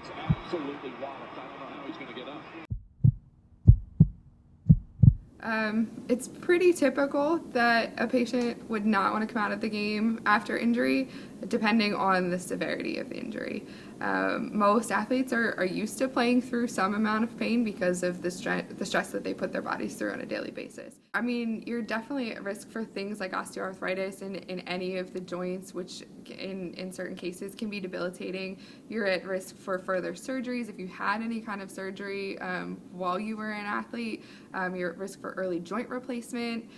It's absolutely walloped. I don't know how he's going to get up. It's pretty typical that a patient would not want to come out of the game after injury, depending on the severity of the injury. Most athletes are used to playing through some amount of pain because of the stress that they put their bodies through on a daily basis. I mean, you're definitely at risk for things like osteoarthritis in any of the joints, which in certain cases can be debilitating. You're at risk for further surgeries. If you had any kind of surgery while you were an athlete, you're at risk for early joint replacement.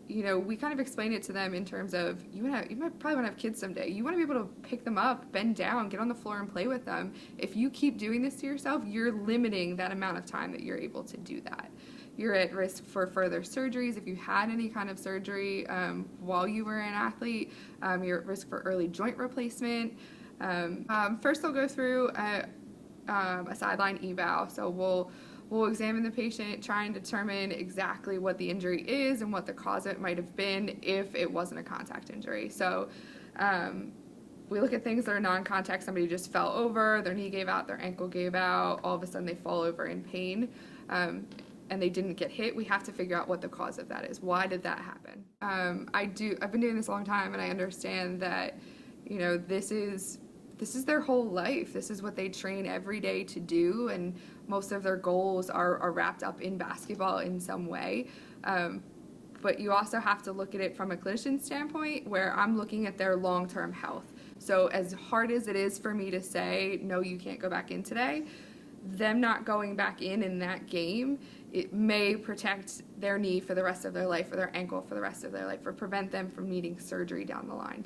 We kind of explain it to them in terms of you might probably want to have kids someday. You want to be able to pick them up, bend down, get on the floor and play with them. If you keep doing this to yourself, you're limiting that amount of time that you're able to do that. You're at risk for further surgeries. If you had any kind of surgery while you were an athlete, you're at risk for early joint replacement. First, they'll go through a sideline eval. So we'll examine the patient, try and determine exactly what the injury is and what the cause of it might have been if it wasn't a contact injury. So we look at things that are non-contact. Somebody just fell over, their knee gave out, their ankle gave out, all of a sudden they fall over in pain, and they didn't get hit. We have to figure out what the cause of that is. Why did that happen? I've been doing this a long time, and I understand that this is their whole life. This is what they train every day to do, and most of their goals are wrapped up in basketball in some way. But you also have to look at it from a clinician standpoint, where I'm looking at their long-term health. So as hard as it is for me to say, no, you can't go back in today, them not going back in that game, it may protect their knee for the rest of their life or their ankle for the rest of their life or prevent them from needing surgery down the line.